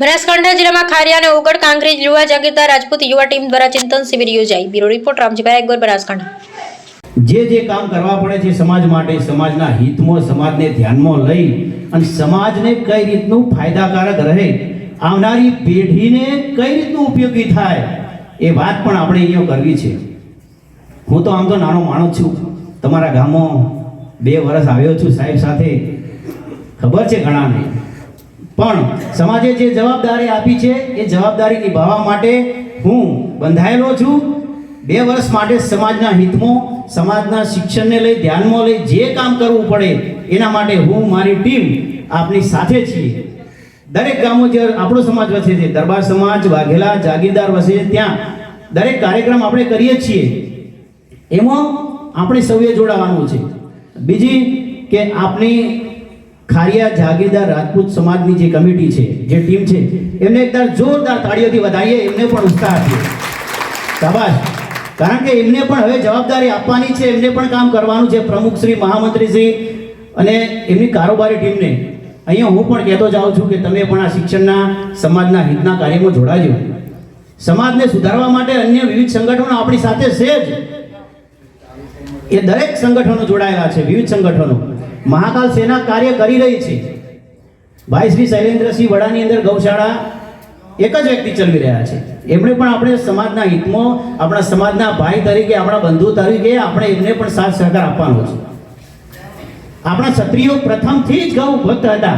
બનાસકાંઠા જિલ્લામાં ખારિયા અને ઓગળ કાંકરેજ યુવા જાગીરદાર રાજપૂત યુવા ટીમ દ્વારા ચિંતન શિબિર યોજાઈ. Bureau report Ramjibhai Akbar, Banaskantha. જે કામ કરવા પડે છે સમાજ માટે, સમાજના હિતમાં, સમાજને ધ્યાનમાં લઈ અને સમાજને કઈ રીતનું ફાયદાકારક રહે, આવનારી પેઢીને કઈ રીતનું ઉપયોગી થાય, એ વાત પણ આપણે અહીંયા કરવી છે. હું તો આમ તો નાનો માણસ છું, તમારા ગામમાં 2 વર્ષ આવ્યો છું સાહેબ સાથે, ખબર છે ઘણાને, પણ સમાજે જે જવાબદારી આપી છે એ જવાબદારી નિભાવવા માટે હું બંધાયેલો છું. 2 વર્ષ માટે સમાજના હિતમાં, સમાજના શિક્ષણને લઈ, ધ્યાનમાં લઈ જે કામ કરવું પડે એના માટે હું, મારી ટીમ આપની સાથે છીએ. દરેક ગામો જે આપણો સમાજ વસે છે, દરબાર સમાજ, વાઘેલા, જાગીરદાર વસે છે, ત્યાં દરેક કાર્યક્રમ આપણે કરીએ છીએ. એમાં આપણે સૌએ જોડાવાનું છે. બીજી કે આપણી ખારિયા જાગીરદાર રાજપૂત સમાજની જે કમિટી છે, જે ટીમ છે, એમને એકદમ જોરદાર તાળીઓથી વધાવીએ, એમને પણ ઉત્સાહ આપીએ. શાબાશ. કારણ કે એમને પણ હવે જવાબદારી આપવાની છે, એમને પણ કામ કરવાનું છે. પ્રમુખ શ્રી, મહામંત્રી શ્રી અને એમની કારોબારી ટીમને અહીંયા હું પણ કહેતો જાઉં છું કે તમે પણ આ શિક્ષણના, સમાજના હિતના કાર્યમાં જોડાજો. સમાજને સુધારવા માટે અન્ય વિવિધ સંગઠનો આપણી સાથે છે જ. એ દરેક સંગઠનો જોડાયેલા છે, વિવિધ સંગઠનો. મહાકાલ સેના કાર્ય કરી રહી છે. ભાઈ શ્રી શૈલેન્દ્રસિંહ વડાની અંદર ગૌશાળા એક જ વ્યક્તિ ચલાવી રહ્યા છે. એમણે પણ આપણે સમાજના હિતમાં, આપણા સમાજના ભાઈ તરીકે, આપણા બંધુ તરીકે આપણે એમને પણ સાથ સહકાર આપવાનો છે. આપણા ક્ષત્રિયો પ્રથમથી જ ગૌ ભક્ત હતા.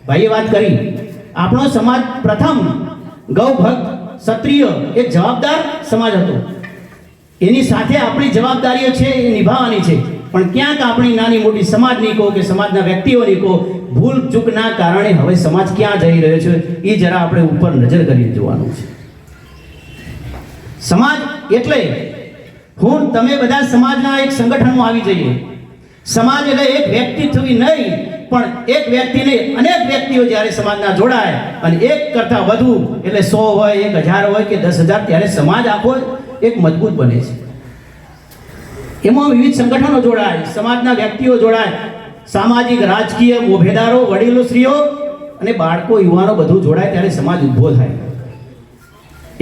ભાઈએ વાત કરી, આપણો સમાજ પ્રથમ ગૌ ભક્ત, ક્ષત્રિય એક જવાબદાર સમાજ હતો. એની સાથે આપણી જવાબદારીઓ છે એ નિભાવવાની છે. પણ ક્યાંક આપણી નાની મોટી સમાજની કહો કે સમાજના વ્યક્તિઓની કહો, ભૂલ ચૂકના કારણે હવે સમાજ ક્યાં જઈ રહ્યો છે એ જરા આપણે ઉપર નજર કરીને જોવાનું છે. સમાજ એટલે તમે બધા સમાજના એક સંગઠનમાં આવી જઈએ. સમાજ એટલે એક વ્યક્તિત્વ નહીં, પણ એક વ્યક્તિને અનેક વ્યક્તિઓ જ્યારે સમાજના જોડાય અને એક કરતાં વધુ એટલે 100 હોય, 1000 હોય કે 10,000, ત્યારે સમાજ આખો એક મજબૂત બને છે. એમાં વિવિધ સંગઠનો જોડાય, સમાજના વ્યક્તિઓ જોડાય, સામાજિક, રાજકીય મોભેદારો, વડીલો શ્રીઓ અને બાળકો, યુવાનો બધું જોડાય ત્યારે સમાજ ઊભો થાય.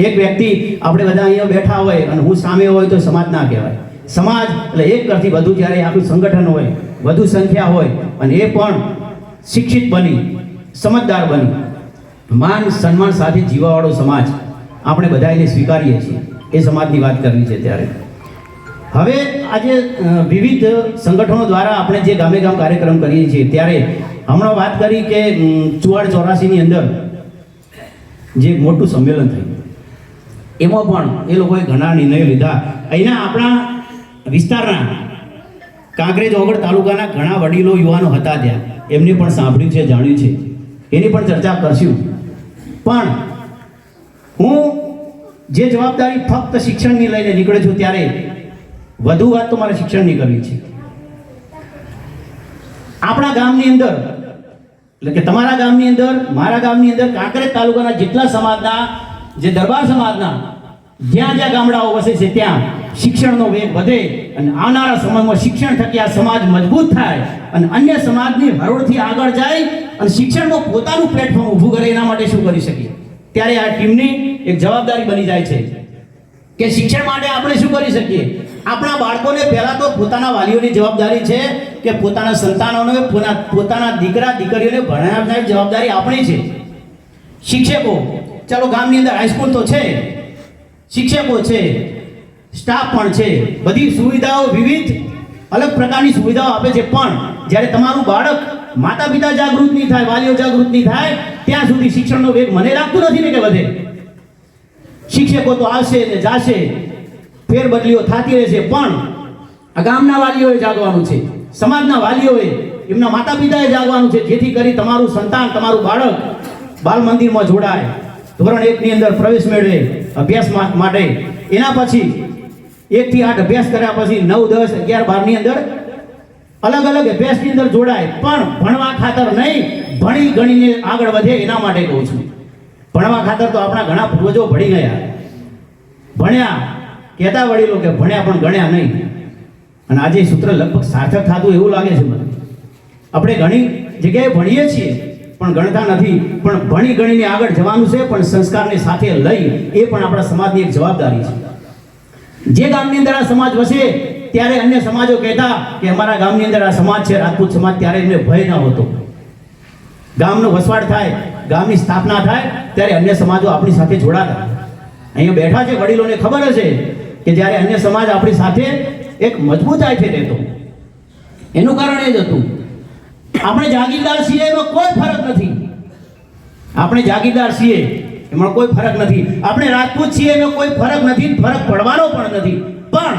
એક વ્યક્તિ આપણે બધા અહીંયા બેઠા હોય અને હું સામે હોય તો સમાજ ના કહેવાય. સમાજ એટલે એક કરતી વધુ જ્યારે આખું સંગઠન હોય, વધુ સંખ્યા હોય અને એ પણ શિક્ષિત બની, સમજદાર બની, માન સન્માન સાથે જીવવાવાળો સમાજ આપણે બધા એને સ્વીકારીએ છીએ. એ સમાજની વાત કરવી છે. ત્યારે હવે આજે વિવિધ સંગઠનો દ્વારા આપણે જે ગામે ગામ કાર્યક્રમ કરીએ છીએ, ત્યારે હમણાં વાત કરી કે 84-84ની અંદર જે મોટું સંમેલન થયું, એમાં પણ એ લોકોએ ઘણા નિર્ણયો લીધા. અહીંના આપણા વિસ્તારના કાંકરેજ ઓગળ તાલુકાના ઘણા વડીલો, યુવાનો હતા ત્યાં. એમને પણ સાંભળ્યું છે, જાણ્યું છે, એની પણ ચર્ચા કરશું. પણ હું જે જવાબદારી ફક્ત શિક્ષણની લઈને નીકળ્યો છું, ત્યારે વધુ વાત તો મારે શિક્ષણની કરવી છે. આપણા ગામની અંદર, એટલે કે તમારા ગામની અંદર, મારા ગામની અંદર, કાંકરેજ તાલુકાના જેટલા સમાજના, જે દરબાર સમાજના જ્યાં જ્યાં ગામડાઓ વસે છે, ત્યાં શિક્ષણનો વેગ વધે અને આવનારા સમયમાં શિક્ષણ થકી આ સમાજ મજબૂત થાય અને અન્ય સમાજની હરોળથી આગળ જાય અને શિક્ષણમાં પોતાનું પ્લેટફોર્મ ઊભું કરે. એના માટે શું કરી શકીએ? ત્યારે આ ટીમની એક જવાબદારી બની જાય છે કે શિક્ષણ માટે આપણે શું કરી શકીએ. આપણા બાળકોને પહેલા તો પોતાના વાલીઓની જવાબદારી છે કે પોતાના સંતાનોને, પોતાના દીકરા દીકરીઓને ભણાવવાની જવાબદારી આપણી છે. શિક્ષકો, ચાલો ગામની અંદર હાઈસ્કૂલ તો છે, શિક્ષકો છે, સ્ટાફ પણ છે, બધી સુવિધાઓ, વિવિધ અલગ પ્રકારની સુવિધાઓ આપે છે. પણ જ્યારે તમારું બાળક, માતા પિતા જાગૃત નહીં થાય, વાલીઓ જાગૃત નહીં થાય, ત્યાં સુધી શિક્ષણનો વેગ મને લાગતું નથી ને કે વધે. શિક્ષકો તો આવશે ને જાશે, ફેરબદલીઓ થતી રહેશે, પણ આ ગામના વાલીઓએ જાગવાનું છે, સમાજના વાલીઓએ, એમના માતા પિતાએ જાગવાનું છે, જેથી કરી તમારું સંતાન, તમારું બાળક બાલ મંદિરમાં જોડાય, ધોરણ 1ની અંદર પ્રવેશ મેળવે અભ્યાસ માટે. એના પછી 1 થી 8 અભ્યાસ કર્યા પછી 9, 10, 11, 12ની અંદર અલગ અલગ અભ્યાસની અંદર જોડાય. પણ ભણવા ખાતર નહીં, ભણી ગણીને આગળ વધે એના માટે કહું છું. ભણવા ખાતર તો આપણા ઘણા પૂર્વજો ભણી ગયા, ભણ્યા, કહેતા વડીલો કે ભણ્યા પણ ગણ્યા નહીં. અને આજે સૂત્ર લગભગ સાર્થક થતું એવું લાગે છે મને. આપણે ઘણી જગ્યાએ ભણીએ છીએ, પણ ગણતા નથી, પણ ભણી ગણીને આગળ જવાનું છે, પણ સંસ્કારને સાથે લઈ એ પણ આપણા સમાજની એક જવાબદારી છે. જે ગામની અંદર આ સમાજ વસે ત્યારે અન્ય સમાજો કહેતા કે અમારા ગામની અંદર આ સમાજ છે રાજપૂત સમાજ, ત્યારે એમને ભય ન હોતો. ગામનો વસવાટ થાય, ગામની સ્થાપના થાય ત્યારે અન્ય સમાજો આપણી સાથે જોડાતા. અહીંયા બેઠા છે વડીલોને ખબર હશે કે જ્યારે અન્ય સમાજ આપણી સાથે એક મજબૂતાઈથી રહેતો. એનું કારણ એ જ હતું, આપણે જાગીરદાર છીએ એમાં કોઈ ફરક નથી. આપણે જાગીરદાર છીએ એમાં કોઈ ફરક નથી. આપણે રાજપૂત છીએ એમાં કોઈ ફરક નથી, ફરક પડવાનો પણ નથી. પણ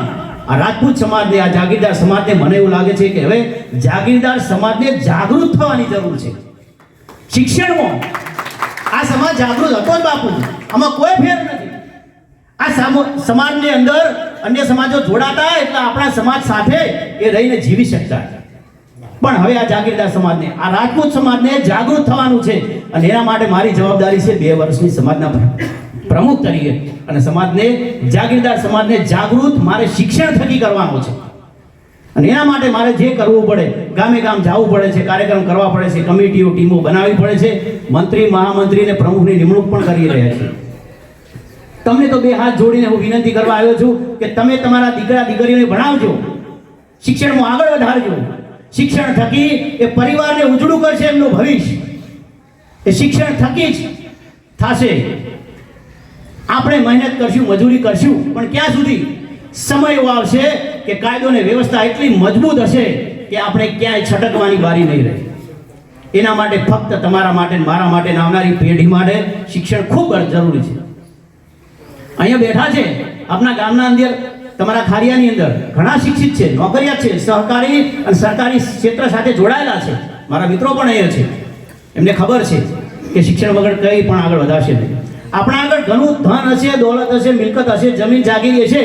આ રાજપૂત સમાજને, આ જાગીરદાર સમાજને મને એવું લાગે છે કે હવે જાગીરદાર સમાજને જાગૃત થવાની જરૂર છે. શિક્ષણમાં આ સમાજ જાગૃત હતો જ બાપુ, આમાં કોઈ ફેર નથી. આ સમાજની અંદર અન્ય સમાજો જોડાતા એટલે આપણા સમાજ સાથે એ રહીને જીવી શકતા. પણ હવે આ જાગીરદાર સમાજને, આ રાજપૂત સમાજને જાગૃત થવાનું છે. અને એના માટે મારી જવાબદારી છે 2 વર્ષની સમાજના પ્રમુખ તરીકે, અને સમાજને, જાગીરદાર સમાજને જાગૃત મારે શિક્ષણ થકી કરવાનો છે. અને એના માટે મારે જે કરવું પડે, ગામે ગામ જવું પડે છે, કાર્યક્રમ કરવા પડે છે, કમિટીઓ, ટીમો બનાવવી પડે છે. મંત્રી, મહામંત્રી અને પ્રમુખની નિમણૂક પણ કરી રહ્યા છે. તમને તો 2 હાથ જોડીને હું વિનંતી કરવા આવ્યો છું કે તમે તમારા દીકરા દીકરીઓને ભણાવજો, શિક્ષણમાં આગળ વધારજો. શિક્ષણ થકી એ પરિવારને ઉજળું કરશે, એમનું ભવિષ્ય એ શિક્ષણ થકી જ થશે. આપણે મહેનત કરશું, મજૂરી કરશું, પણ ક્યાં સુધી? સમય એવો આવશે કે કાયદો અને વ્યવસ્થા એટલી મજબૂત હશે કે આપણે ક્યાંય છટકવાની બારી નહીં રહે. એના માટે ફક્ત તમારા માટે, મારા માટે, આવનારી પેઢી માટે શિક્ષણ ખૂબ જરૂરી છે. અહીંયા બેઠા છે આપણા ગામના અંદર, તમારા ખારિયાની અંદર ઘણા શિક્ષિત છે, નોકરિયાત છે, સહકારી અને સરકારી ક્ષેત્ર સાથે જોડાયેલા છે. મારા મિત્રો પણ અહીંયા છે, એમને ખબર છે કે શિક્ષણ વગર કંઈ પણ આગળ વધારશે નહીં. આપણા આગળ ઘણું ધન હશે, દોલત હશે, મિલકત હશે, જમીન જાગીરી હશે,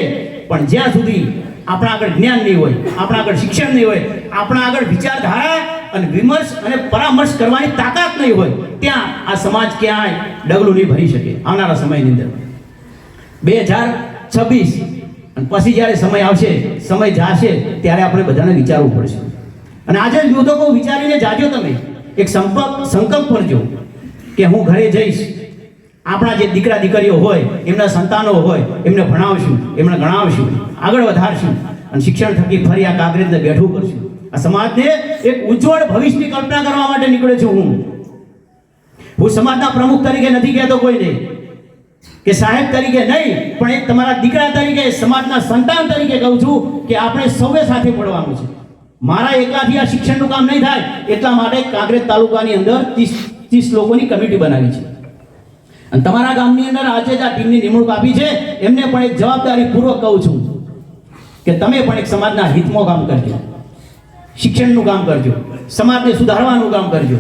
પણ જ્યાં સુધી આપણા આગળ જ્ઞાન નહીં હોય, આપણા આગળ શિક્ષણ નહીં હોય, આપણા આગળ વિચારધારા અને વિમર્શ અને પરામર્શ કરવાની તાકાત નહીં હોય, ત્યાં આ સમાજ ક્યાંય ડગલું નહીં ભરી શકે. આવનારા સમયની અંદર 2026 અને પછી જ્યારે સમય આવશે, સમય જશે, ત્યારે આપણે બધાને વિચારવું પડશે. અને આજે જ હું તો કહું, વિચારીને જાજો. તમે એક સંકલ્પ કરજો કે હું ઘરે જઈશ, આપણા જે દીકરા દીકરીઓ હોય, એમના સંતાનો હોય, એમને ભણાવશું, એમને ગણાવશું, આગળ વધારશું, અને શિક્ષણ થકી ફરી આ કાગરેજને બેઠું કરશું. આ સમાજને એક ઉજ્જવળ ભવિષ્યની કલ્પના કરવા માટે નીકળ્યો છું. હું સમાજના પ્રમુખ તરીકે નથી કહેતો કોઈને, કે સાહેબ તરીકે નહીં, પણ એક તમારા દીકરા તરીકે, સમાજના સંતાન તરીકે કહું છું કે આપણે સૌએ સાથે પડવાનું છે. મારા એકલાથી આ શિક્ષણનું કામ નહીં થાય, એટલા માટે કાંકરેજ તાલુકાની અંદર 30 લોકોની કમિટી બનાવી છે. અને તમારા ગામની અંદર આજે જ આ ટીમની નિમણૂક આપી છે, એમને પણ એક જવાબદારી પૂર્વક કહું છું કે તમે પણ એક સમાજના હિતમાં કામ કરજો, શિક્ષણનું કામ કરજો, સમાજને સુધારવાનું કામ કરજો,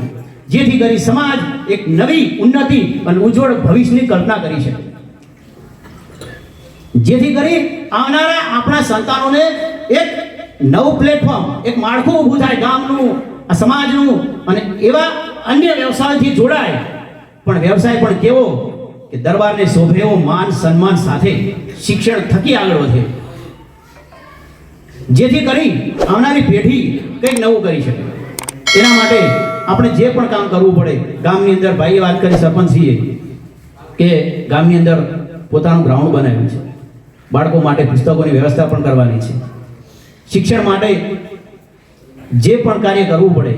જેથી કરી સમાજ એક નવી ઉન્નતિ અને ઉજ્જવળ ભવિષ્યની કલ્પના કરી શકે. જેથી કરી આવનારા આપણા સંતાનોને એક નવું પ્લેટફોર્મ, એક માળખું ઊભું થાય ગામનું, આ સમાજનું, અને એવા અન્ય વ્યવસાયથી જોડાય. પણ વ્યવસાય પણ કેવો કે દરબારને શોભે એવો, માન સન્માન સાથે શિક્ષણ થકી આગળ વધે, જેથી કરી આવનારી પેઢી કંઈક નવું કરી શકે. એના માટે આપણે જે પણ કામ કરવું પડે, ગામની અંદર ભાઈએ વાત કરી સરપંચજીએ કે ગામની અંદર પોતાનું ગ્રાઉન્ડ બનાવ્યું છે, બાળકો માટે પુસ્તકોની વ્યવસ્થા પણ કરવાની છે. શિક્ષણ માટે જે પણ કાર્ય કરવું પડે